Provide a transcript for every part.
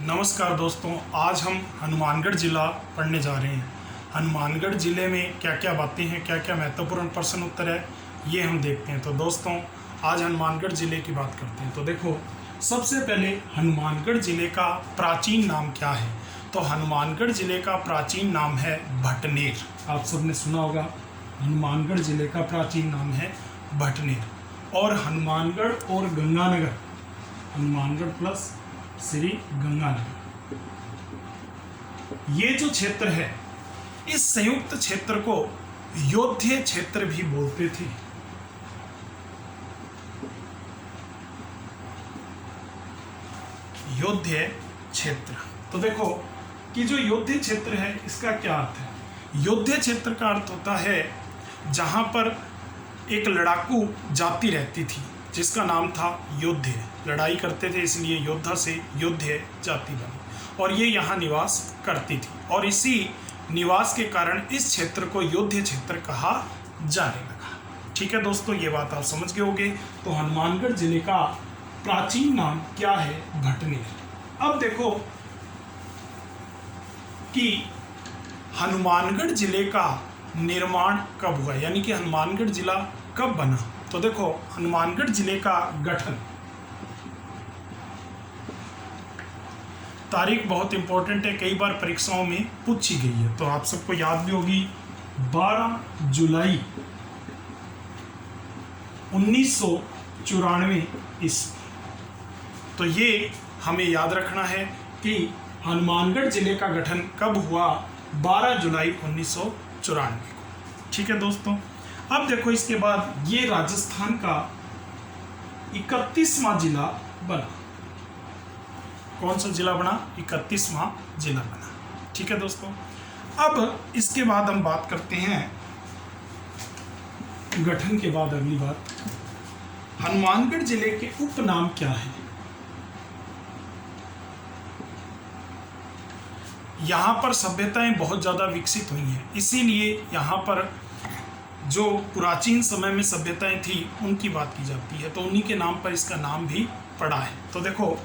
नमस्कार दोस्तों, आज हम हनुमानगढ़ ज़िला पढ़ने जा रहे हैं। हनुमानगढ़ ज़िले में क्या क्या बातें हैं, क्या क्या महत्वपूर्ण प्रश्न उत्तर है, ये हम देखते हैं। तो दोस्तों, आज हनुमानगढ़ ज़िले की बात करते हैं। तो देखो, सबसे पहले हनुमानगढ़ ज़िले का प्राचीन नाम क्या है? तो हनुमानगढ़ ज़िले का प्राचीन नाम है भटनेर। आप सबने सुना होगा, हनुमानगढ़ ज़िले का प्राचीन नाम है भटनेर। और हनुमानगढ़ और गंगानगर, हनुमानगढ़ प्लस श्री गंगानगर, ये जो क्षेत्र है, इस संयुक्त क्षेत्र को योध्य क्षेत्र भी बोलते थे। योध्य क्षेत्र। तो देखो कि जो योध्य क्षेत्र है, इसका क्या अर्थ है? योध्य क्षेत्र का अर्थ होता है जहां पर एक लड़ाकू जाति रहती थी जिसका नाम था योध्य। लड़ाई करते थे, इसलिए योद्धा से योध्य जाति बनी और ये यहाँ निवास करती थी। और इसी निवास के कारण इस क्षेत्र को योध्य क्षेत्र कहा जाने लगा। ठीक है दोस्तों, ये बात आप समझ गए होंगे। तो हनुमानगढ़ जिले का प्राचीन नाम क्या है? भटनेर। अब देखो कि हनुमानगढ़ जिले का निर्माण कब हुआ, यानी कि हनुमानगढ़ जिला कब बना। तो देखो, हनुमानगढ़ जिले का गठन, तारीख बहुत इंपॉर्टेंट है, कई बार परीक्षाओं में पूछी गई है, तो आप सबको याद भी होगी। 12 जुलाई 1994 ईस्वी। तो ये हमें याद रखना है कि हनुमानगढ़ जिले का गठन कब हुआ? 12 जुलाई 1994 को। ठीक है दोस्तों, अब देखो इसके बाद ये राजस्थान का 31वां जिला बना। कौन सा जिला बना? 31वां जिला बना। ठीक है दोस्तों, अब इसके बाद हम बात करते हैं गठन के बाद अगली बात, हनुमानगढ़ जिले के उपनाम क्या है? यहाँ पर सभ्यताएं बहुत ज़्यादा विकसित हुई हैं, इसीलिए यहाँ पर जो प्राचीन समय में सभ्यताएं थी उनकी बात की जाती है, तो उन्हीं के नाम पर इसका नाम भी पड़ा है। तो देखो,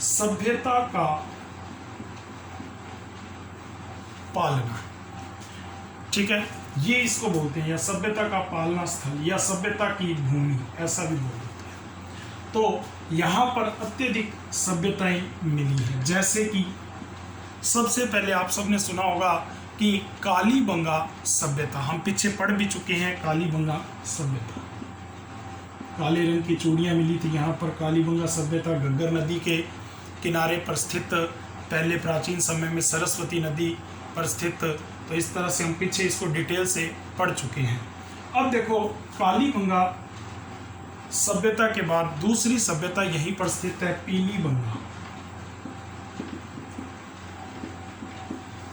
सभ्यता का पालना, ठीक है, ये इसको बोलते हैं, या सभ्यता का पालना स्थल या सभ्यता की भूमि, ऐसा भी बोल देते हैं। तो यहाँ पर अत्यधिक सभ्यताएं मिली हैं, जैसे कि सबसे पहले आप सबने सुना होगा कि कालीबंगा सभ्यता, हम पीछे पढ़ भी चुके हैं। कालीबंगा सभ्यता, काले रंग की चूड़ियाँ मिली थी यहाँ पर। कालीबंगा सभ्यता घग्गर नदी के किनारे पर स्थित, पहले प्राचीन समय में सरस्वती नदी पर स्थित। तो इस तरह से हम पीछे इसको डिटेल से पढ़ चुके हैं। अब देखो, कालीबंगा सभ्यता के बाद दूसरी सभ्यता यहीं पर स्थित है, पीलीबंगा।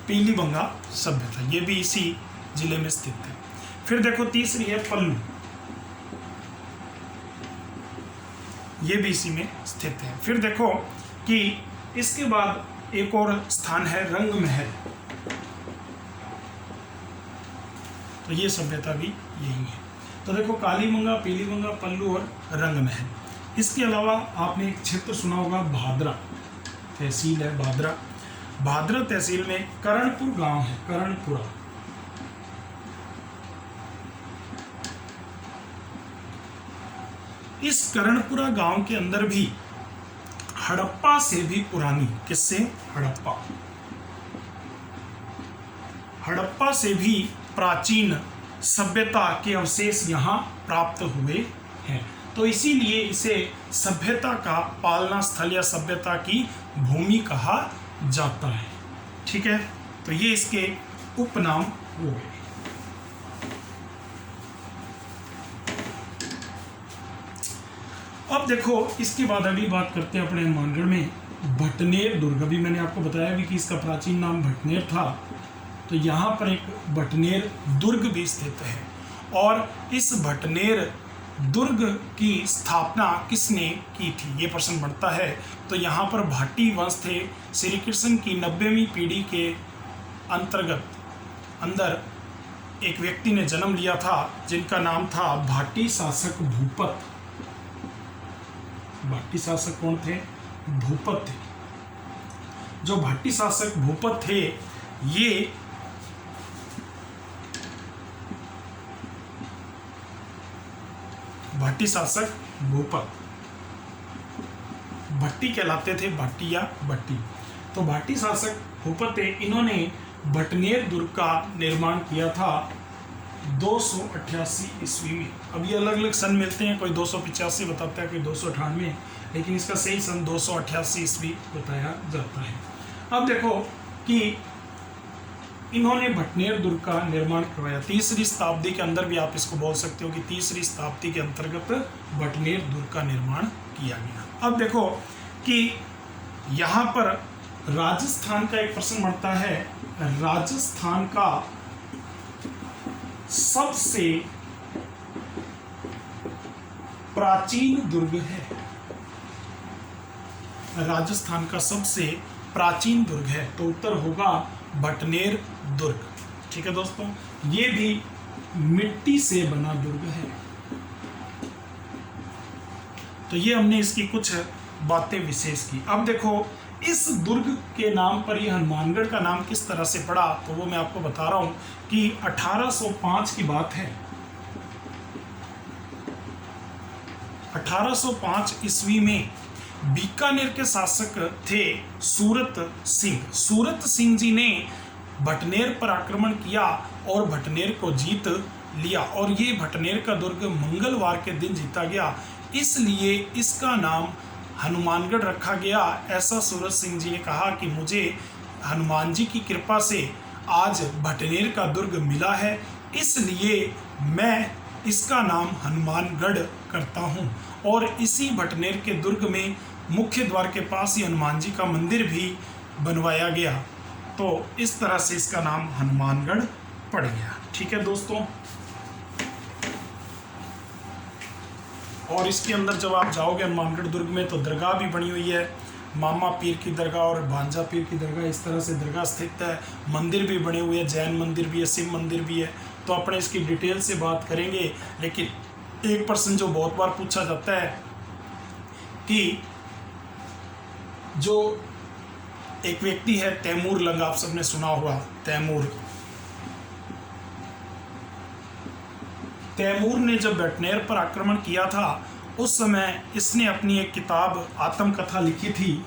पीलीबंगा सभ्यता, ये भी इसी जिले में स्थित है। फिर देखो, तीसरी है पल्लू, ये भी इसी में स्थित है। फिर देखो कि इसके बाद एक और स्थान है रंगमहल, तो ये सभ्यता भी यही है। तो देखो, कालीबंगा, पीलीबंगा, पल्लू और रंगमहल। इसके अलावा आपने एक क्षेत्र सुना होगा, भादरा तहसील है, भादरा। भादरा तहसील में करणपुर गांव है, करणपुरा। इस करणपुरा गांव के अंदर भी हड़प्पा से भी पुरानी, किससे? हड़प्पा। हड़प्पा से भी प्राचीन सभ्यता के अवशेष यहाँ प्राप्त हुए हैं। तो इसीलिए इसे सभ्यता का पालना स्थल या सभ्यता की भूमि कहा जाता है। ठीक है, तो ये इसके उपनाम हो गए। अब देखो, इसके बाद अगली बात करते हैं अपने हनुमानगढ़ में भटनेर दुर्ग। अभी मैंने आपको बताया भी कि इसका प्राचीन नाम भटनेर था, तो यहाँ पर एक भटनेर दुर्ग भी स्थित है। और इस भटनेर दुर्ग की स्थापना किसने की थी, ये प्रश्न बढ़ता है। तो यहाँ पर भाटी वंश थे। श्री कृष्ण की 90वीं पीढ़ी के अंदर एक व्यक्ति ने जन्म लिया था जिनका नाम था भाटी शासक भूपत। भाटी शासक कौन थे? भूपत थे। जो भाटी शासक भूपत थे, ये भाटी शासक भूपत भट्टी कहलाते थे, भाटी या भट्टी। तो भाटी शासक भूपत थे, इन्होंने भटनेर दुर्ग का निर्माण किया था 288 ईस्वी में। अब ये अलग अलग सन मिलते हैं, कोई 285 बताता है, कोई 298, लेकिन इसका सही सन 288 ईस्वी बताया जाता है। अब देखो कि इन्होंने भटनेर दुर्ग का निर्माण करवाया। तीसरी शताब्दी के अंदर भी आप इसको बोल सकते हो कि तीसरी शताब्दी के अंतर्गत भटनेर दुर्ग का निर्माण किया गया। अब देखो कि यहाँ पर राजस्थान का एक प्रश्न बनता है। राजस्थान का सबसे प्राचीन दुर्ग है, राजस्थान का सबसे प्राचीन दुर्ग है, तो उत्तर होगा भटनेर दुर्ग। ठीक है दोस्तों, ये भी मिट्टी से बना दुर्ग है। तो ये हमने इसकी कुछ बातें विशेष की। अब देखो इस दुर्ग के नाम पर ही हनुमानगढ़ का नाम किस तरह से पड़ा, तो वो मैं आपको बता रहा हूं कि 1805 की बात है। 1805 ईस्वी में बीकानेर के शासक थे सूरत सिंह। सूरत सिंह जी ने भटनेर पर आक्रमण किया और भटनेर को जीत लिया, और ये भटनेर का दुर्ग मंगलवार के दिन जीता गया, इसलिए इसका नाम हनुमानगढ़ रखा गया। ऐसा सूरत सिंह जी ने कहा कि मुझे हनुमान जी की कृपा से आज भटनेर का दुर्ग मिला है, इसलिए मैं इसका नाम हनुमानगढ़ करता हूँ। और इसी भटनेर के दुर्ग में मुख्य द्वार के पास ही हनुमान जी का मंदिर भी बनवाया गया, तो इस तरह से इसका नाम हनुमानगढ़ पड़ गया। ठीक है दोस्तों, और इसके अंदर जब आप जाओगे हनुमानगढ़ दुर्ग में तो दरगाह भी बनी हुई है, मामा पीर की दरगाह और भांजा पीर की दरगाह, इस तरह से दरगाह स्थित है। मंदिर भी बने हुए हैं, जैन मंदिर भी है, शिव मंदिर भी है। तो अपने इसकी डिटेल से बात करेंगे, लेकिन एक प्रश्न जो बहुत बार पूछा जाता है कि जो एक व्यक्ति है तैमूर लंग, आप सबने सुना होगा तैमूर ने जब भटनेर पर आक्रमण किया था उस समय इसने अपनी एक किताब आत्मकथा लिखी थी।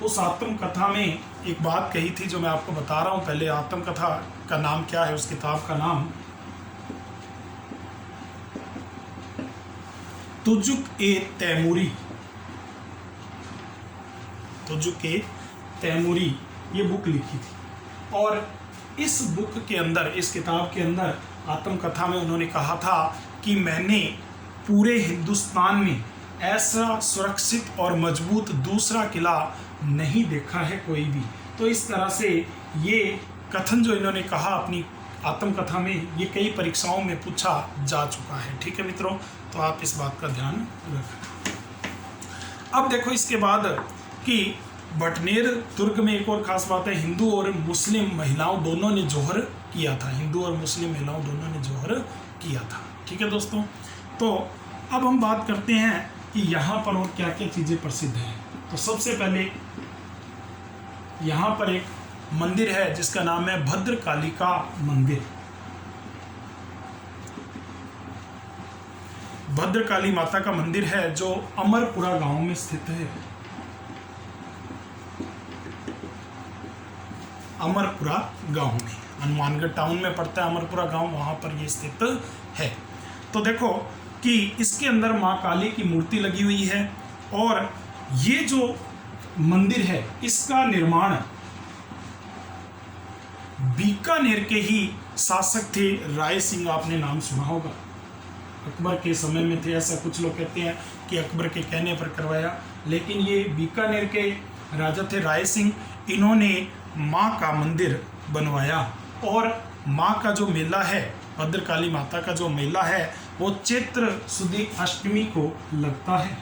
उस आत्मकथा में एक बात कही थी जो मैं आपको बता रहा हूं। पहले आत्मकथा का नाम क्या है, उस किताब का नाम तुजुक ए तैमूरी, तुजुक ए तैमूरी, ये बुक लिखी थी। और इस बुक के अंदर, इस किताब के अंदर आत्मकथा में उन्होंने कहा था कि मैंने पूरे हिंदुस्तान में ऐसा सुरक्षित और मजबूत दूसरा किला नहीं देखा है कोई भी। तो इस तरह से ये कथन जो इन्होंने कहा अपनी आत्मकथा में, ये कई परीक्षाओं में पूछा जा चुका है। ठीक है मित्रों, तो आप इस बात का ध्यान रखना। अब देखो इसके बाद कि भटनेर दुर्ग में एक और खास बात है, हिंदू और मुस्लिम महिलाओं दोनों ने जोहर किया था। हिंदू और मुस्लिम महिलाओं दोनों ने जोहर किया था। ठीक है दोस्तों, तो अब हम बात करते हैं कि यहाँ पर और क्या क्या चीज़ें प्रसिद्ध हैं। तो सबसे पहले यहाँ पर एक मंदिर है जिसका नाम है भद्रकालिका मंदिर। भद्रकाली माता का मंदिर है जो अमरपुरा गांव में स्थित है। अमरपुरा गांव में, हनुमानगढ़ टाउन में पड़ता है अमरपुरा गांव, वहां पर ये स्थित है। तो देखो कि इसके अंदर माँ काली की मूर्ति लगी हुई है, और ये जो मंदिर है इसका निर्माण बीकानेर के ही शासक थे राय सिंह, आपने नाम सुना होगा। अकबर के समय में थे, ऐसा कुछ लोग कहते हैं कि अकबर के कहने पर करवाया, लेकिन ये बीकानेर के राजा थे राय सिंह। इन्होंने माँ का मंदिर बनवाया, और माँ का जो मेला है, भद्रकाली माता का जो मेला है, वो चैत्र सुदी अष्टमी को लगता है।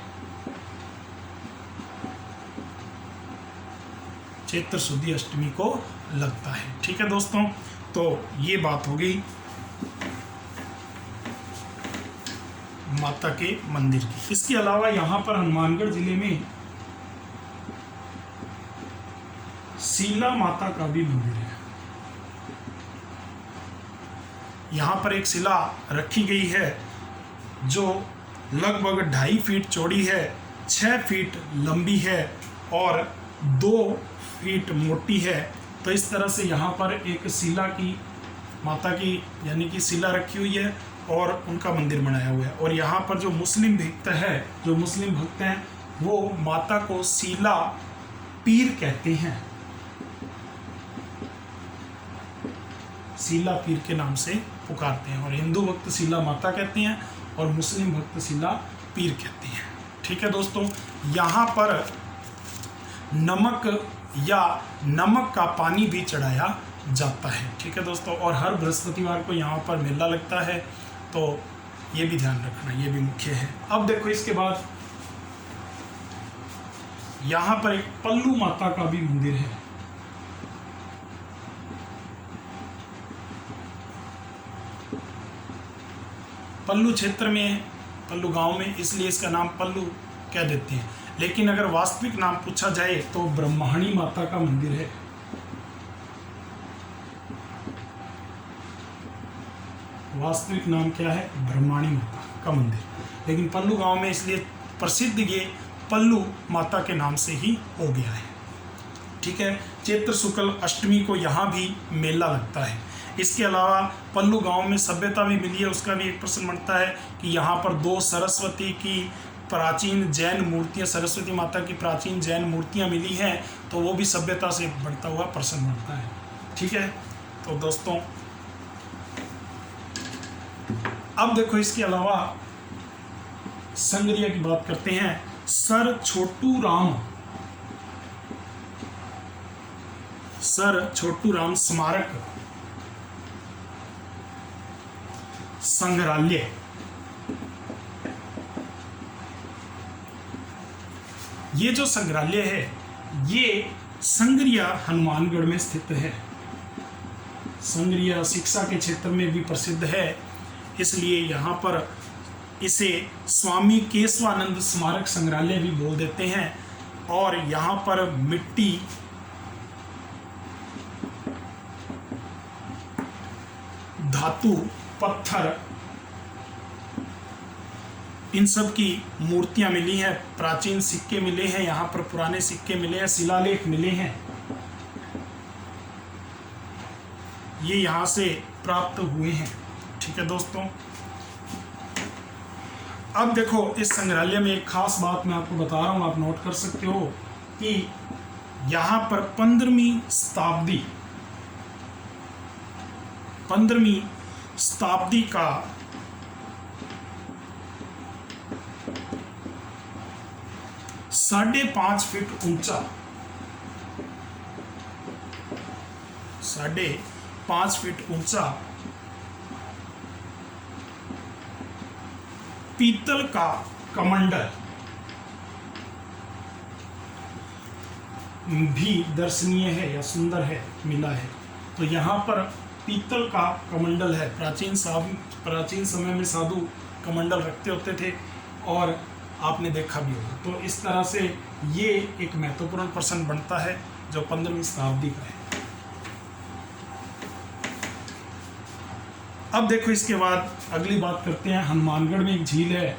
चैत्र सुदी अष्टमी को लगता है। ठीक है दोस्तों, तो ये बात हो गई माता के मंदिर की। इसके अलावा यहाँ पर हनुमानगढ़ जिले में शीला माता का भी मंदिर है। यहाँ पर एक शिला रखी गई है जो लगभग 2.5 फीट चौड़ी है, 6 फीट लंबी है और 2 फीट मोटी है। तो इस तरह से यहाँ पर एक शिला की माता की यानी कि शिला रखी हुई है और उनका मंदिर बनाया हुआ है। और यहाँ पर जो मुस्लिम भक्त हैं वो माता को शीला पीर कहते हैं, शीला पीर के नाम से पुकारते हैं। और हिंदू भक्त शीला माता कहते हैं और मुस्लिम भक्त शीला पीर कहते हैं। ठीक है दोस्तों, यहाँ पर नमक का पानी भी चढ़ाया जाता है। ठीक है दोस्तों, और हर बृहस्पतिवार को यहाँ पर मेला लगता है, तो ये भी ध्यान रखना, ये भी मुख्य है। अब देखो इसके बाद यहाँ पर एक पल्लू माता का भी मंदिर है। पल्लू क्षेत्र में, पल्लू गांव में, इसलिए इसका नाम पल्लू कह देते हैं। लेकिन अगर वास्तविक नाम पूछा जाए तो ब्रह्माणी माता का मंदिर है। वास्तविक नाम क्या है? ब्रह्माणी माता का मंदिर। लेकिन पल्लू गांव में इसलिए प्रसिद्ध ये पल्लू माता के नाम से ही हो गया है। ठीक है, चैत्र शुक्ल अष्टमी को यहाँ भी मेला लगता है। इसके अलावा पल्लू गांव में सभ्यता भी मिली है, उसका भी एक प्रश्न बनता है कि यहाँ पर 2 सरस्वती की प्राचीन जैन मूर्तियाँ, सरस्वती माता की प्राचीन जैन मूर्तियाँ मिली हैं, तो वो भी सभ्यता से बढ़ता हुआ प्रश्न बनता है। ठीक है, तो दोस्तों अब देखो इसके अलावा संग्रिया की बात करते हैं। सर छोटू राम स्मारक संग्रहालय, ये जो संग्रहालय है ये संग्रिया हनुमानगढ़ में स्थित है। संग्रिया शिक्षा के क्षेत्र में भी प्रसिद्ध है, इसलिए यहाँ पर इसे स्वामी केशवानंद स्मारक संग्रहालय भी बोल देते हैं। और यहाँ पर मिट्टी, धातु, पत्थर, इन सब की मूर्तियाँ मिली हैं, प्राचीन सिक्के मिले हैं, यहाँ पर पुराने सिक्के मिले हैं, शिलालेख मिले हैं, ये यहाँ से प्राप्त हुए हैं। ठीक है दोस्तों, अब देखो इस संग्रहालय में एक खास बात मैं आपको बता रहा हूँ, आप नोट कर सकते हो कि यहाँ पर 15वीं शताब्दी का साढ़े 5 फीट ऊंचा पीतल का कमंडल भी दर्शनीय है या सुंदर है, मिला है। तो यहाँ पर पीतल का कमंडल है। प्राचीन समय में साधु कमंडल रखते होते थे और आपने देखा भी होगा। तो इस तरह से ये एक महत्वपूर्ण प्रश्न बनता है जो 15वीं शताब्दी का है। अब देखो इसके बाद अगली बात करते हैं। हनुमानगढ़ में एक झील है,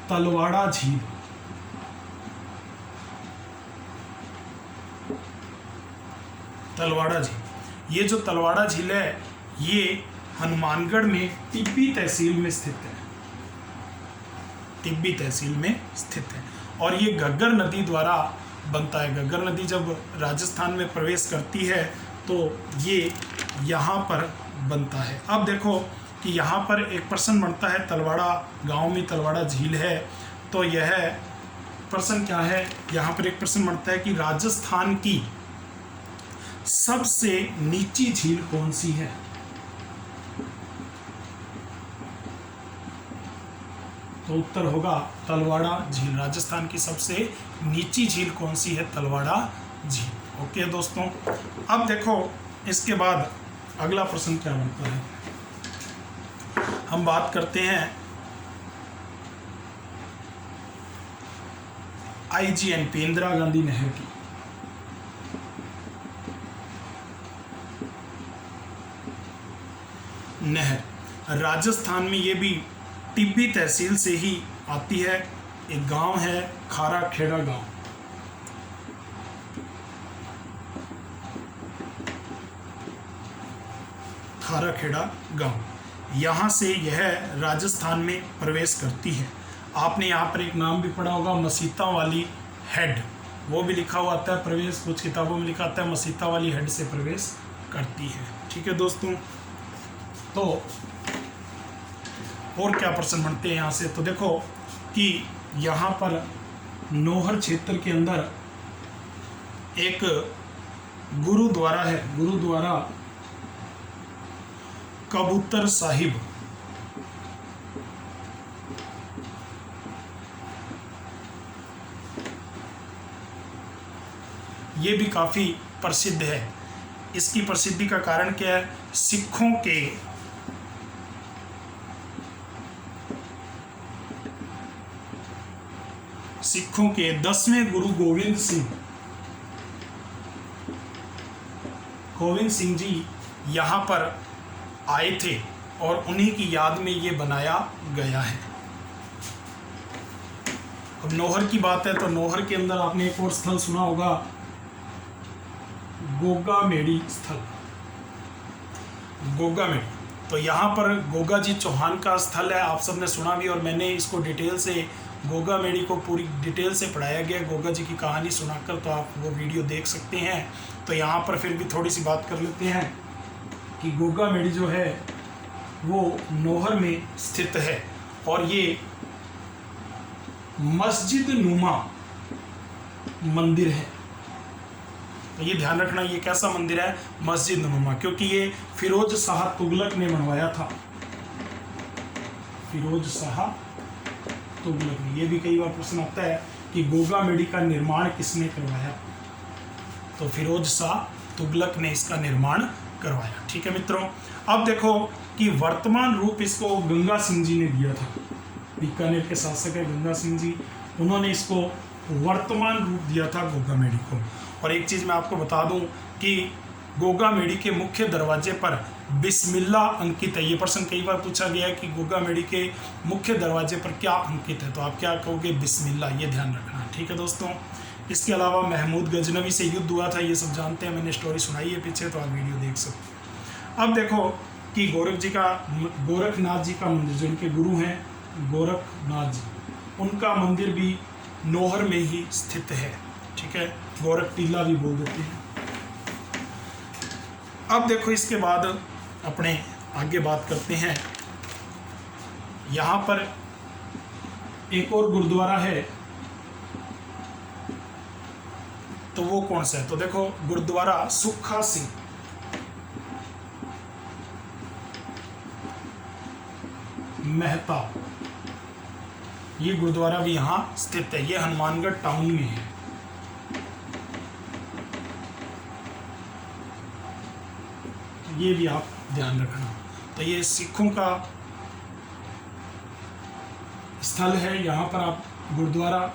तलवाड़ा झील। तलवाड़ा झील, ये जो तलवाड़ा झील है ये हनुमानगढ़ में टिब्बी तहसील में स्थित है। टिब्बी तहसील में स्थित है और ये घग्गर नदी द्वारा बनता है। घग्गर नदी जब राजस्थान में प्रवेश करती है तो ये यहाँ पर बनता है। अब देखो कि यहाँ पर एक प्रश्न बनता है, तलवाड़ा गांव में तलवाड़ा झील है, तो यह प्रश्न क्या है? यहाँ पर एक प्रश्न बनता है कि राजस्थान की सबसे नीची झील कौन सी है? तो उत्तर होगा तलवाड़ा झील। राजस्थान की सबसे नीची झील कौन सी है? तलवाड़ा झील। ओके दोस्तों, अब देखो इसके बाद अगला प्रश्न क्या बनता है। हम बात करते हैं IGNP, इंदिरा गांधी नहर की। नहर राजस्थान में ये भी टिब्बी तहसील से ही आती है। एक गांव है खारा खेड़ा गांव। खारा खेड़ा गांव, यहाँ से यह राजस्थान में प्रवेश करती है। आपने यहाँ पर एक नाम भी पढ़ा होगा, मसीता वाली हेड, वो भी लिखा हुआ आता है प्रवेश, कुछ किताबों में लिखा आता है मसीता वाली हेड से प्रवेश करती है। ठीक है दोस्तों, तो और क्या प्रश्न बनते हैं यहाँ से? तो देखो कि यहाँ पर नौहर क्षेत्र के अंदर एक गुरुद्वारा है, गुरुद्वारा कबूतर साहिब। ये भी काफ़ी प्रसिद्ध है। इसकी प्रसिद्धि का कारण क्या है? सिखों के 10वें गुरु गोविंद सिंह जी यहाँ पर आए थे और उन्हीं की याद में ये बनाया गया है। अब नौहर की बात है तो नौहर के अंदर आपने एक और स्थल सुना होगा, गोगामेड़ी स्थल। गोगामेड़ी, तो यहाँ पर गोगा जी चौहान का स्थल है, आप सबने सुना भी, और मैंने इसको डिटेल से गोगामेड़ी को पूरी डिटेल से पढ़ाया गया, गोगा जी की कहानी सुनाकर, तो आप वो वीडियो देख सकते हैं। तो यहाँ पर फिर भी थोड़ी सी बात कर लेते हैं कि गोगामेड़ी जो है वो नौहर में स्थित है और ये मस्जिद नुमा मंदिर है। तो ये ध्यान रखना, ये कैसा मंदिर है? मस्जिद नुमा, क्योंकि ये फिरोज शाह तुगलक ने बनवाया था। फिरोज शाह तुगलक ने, ये भी कई बार प्रश्न आता है कि गोगामेड़ी का निर्माण किसने करवाया? तो फिरोज शाह तुगलक ने इसका निर्माण करवाया। ठीक है मित्रों, अब देखो कि वर्तमान रूप इसको गंगा सिंह जी ने दिया था। बीकानेर के शासक है गंगा सिंह जी, उन्होंने इसको वर्तमान रूप दिया था गोगामेड़ी को। और एक चीज़ मैं आपको बता दूं कि गोगामेड़ी के मुख्य दरवाजे पर बिस्मिल्लाह अंकित है। ये प्रश्न कई बार पूछा गया है कि गोगामेड़ी के मुख्य दरवाजे पर क्या अंकित है, तो आप क्या कहोगे? बिस्मिल्लाह, ये ध्यान रखना। ठीक है दोस्तों, इसके अलावा महमूद गजनवी से युद्ध हुआ था, ये सब जानते हैं, मैंने स्टोरी सुनाई है पीछे, तो आप वीडियो देख सकते हैं। अब देखो कि गोरखनाथ जी का मंदिर, जो इनके गुरु हैं गोरखनाथ जी, उनका मंदिर भी नौहर में ही स्थित है। ठीक है, गोरख टीला भी बोल देते हैं। अब देखो इसके बाद अपने आगे बात करते हैं। यहाँ पर एक और गुरुद्वारा है, तो वो कौन सा है? तो देखो गुरुद्वारा सुखा सिंह मेहता, ये गुरुद्वारा भी यहाँ स्थित है। ये हनुमानगढ़ टाउन में है। ये भी आप ध्यान रखना। तो ये सिखों का स्थल है, यहाँ पर आप गुरुद्वारा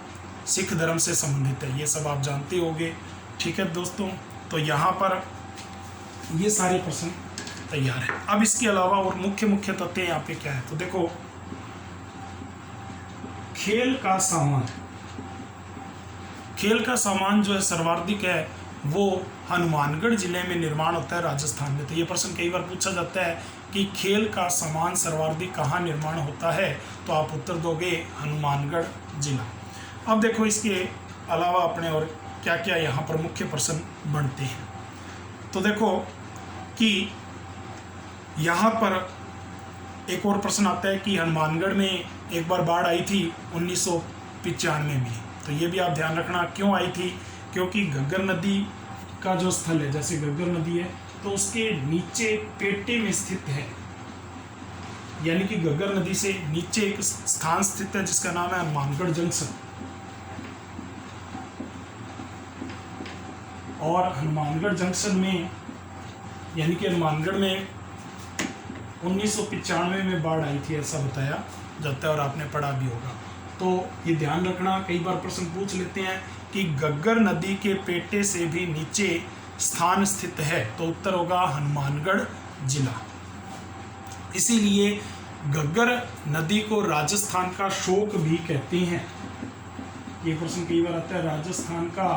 सिख धर्म से संबंधित है, ये सब आप जानते होंगे। ठीक है दोस्तों, तो यहाँ पर ये सारे प्रश्न तैयार है। अब इसके अलावा और मुख्य तथ्य यहाँ पे क्या है? तो देखो खेल का सामान जो है सर्वाधिक है वो हनुमानगढ़ जिले में निर्माण होता है, राजस्थान में। तो ये प्रश्न कई बार पूछा जाता है कि खेल का सामान सर्वाधिक कहाँ निर्माण होता है, तो आप उत्तर दोगे हनुमानगढ़ जिला। अब देखो इसके अलावा अपने और क्या क्या यहाँ पर मुख्य प्रश्न बनते हैं। तो देखो कि यहाँ पर एक और प्रश्न आता है कि हनुमानगढ़ में एक बार बाढ़ आई थी 1995 में। तो ये भी आप ध्यान रखना, क्यों आई थी? क्योंकि घग्गर नदी का जो स्थल है, जैसे घग्गर नदी है तो उसके नीचे पेटे में स्थित है, यानी कि घग्गर नदी से नीचे एक स्थान स्थित है जिसका नाम है हनुमानगढ़ जंक्शन। और हनुमानगढ़ जंक्शन में, यानी कि हनुमानगढ़ में 1995 में बाढ़ आई थी, ऐसा बताया जाता है और आपने पढ़ा भी होगा। तो ये ध्यान रखना, कई बार प्रश्न पूछ लेते हैं कि घग्गर नदी के पेटे से भी नीचे स्थान स्थित है, तो उत्तर होगा हनुमानगढ़ जिला। इसीलिए घग्गर नदी को राजस्थान का शोक भी कहते हैं। ये प्रश्न कई बार आता है, राजस्थान का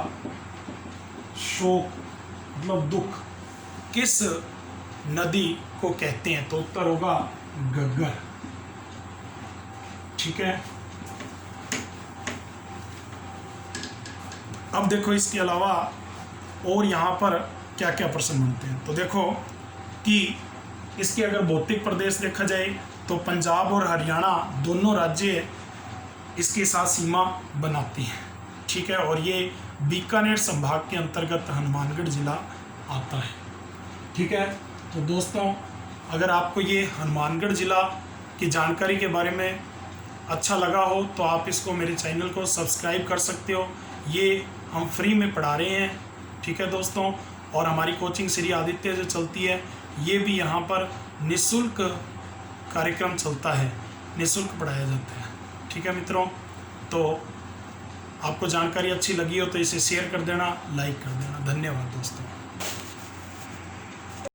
शोक मतलब दुख किस नदी को कहते हैं, तो उत्तर होगा घग्गर। ठीक है, अब देखो इसके अलावा और यहाँ पर क्या क्या प्रश्न बनते हैं। तो देखो कि इसके अगर भौतिक प्रदेश देखा जाए तो पंजाब और हरियाणा दोनों राज्य इसके साथ सीमा बनाते हैं। ठीक है, और ये बीकानेर संभाग के अंतर्गत हनुमानगढ़ जिला आता है। ठीक है, तो दोस्तों अगर आपको ये हनुमानगढ़ जिला की जानकारी के बारे में अच्छा लगा हो तो आप इसको मेरे चैनल को सब्सक्राइब कर सकते हो। ये हम फ्री में पढ़ा रहे हैं। ठीक है दोस्तों, और हमारी कोचिंग श्री आदित्य जो चलती है, ये भी यहाँ पर निःशुल्क कार्यक्रम चलता है, निःशुल्क पढ़ाया जाता है। ठीक है मित्रों, तो आपको जानकारी अच्छी लगी हो तो इसे शेयर कर देना, लाइक कर देना। धन्यवाद दोस्तों।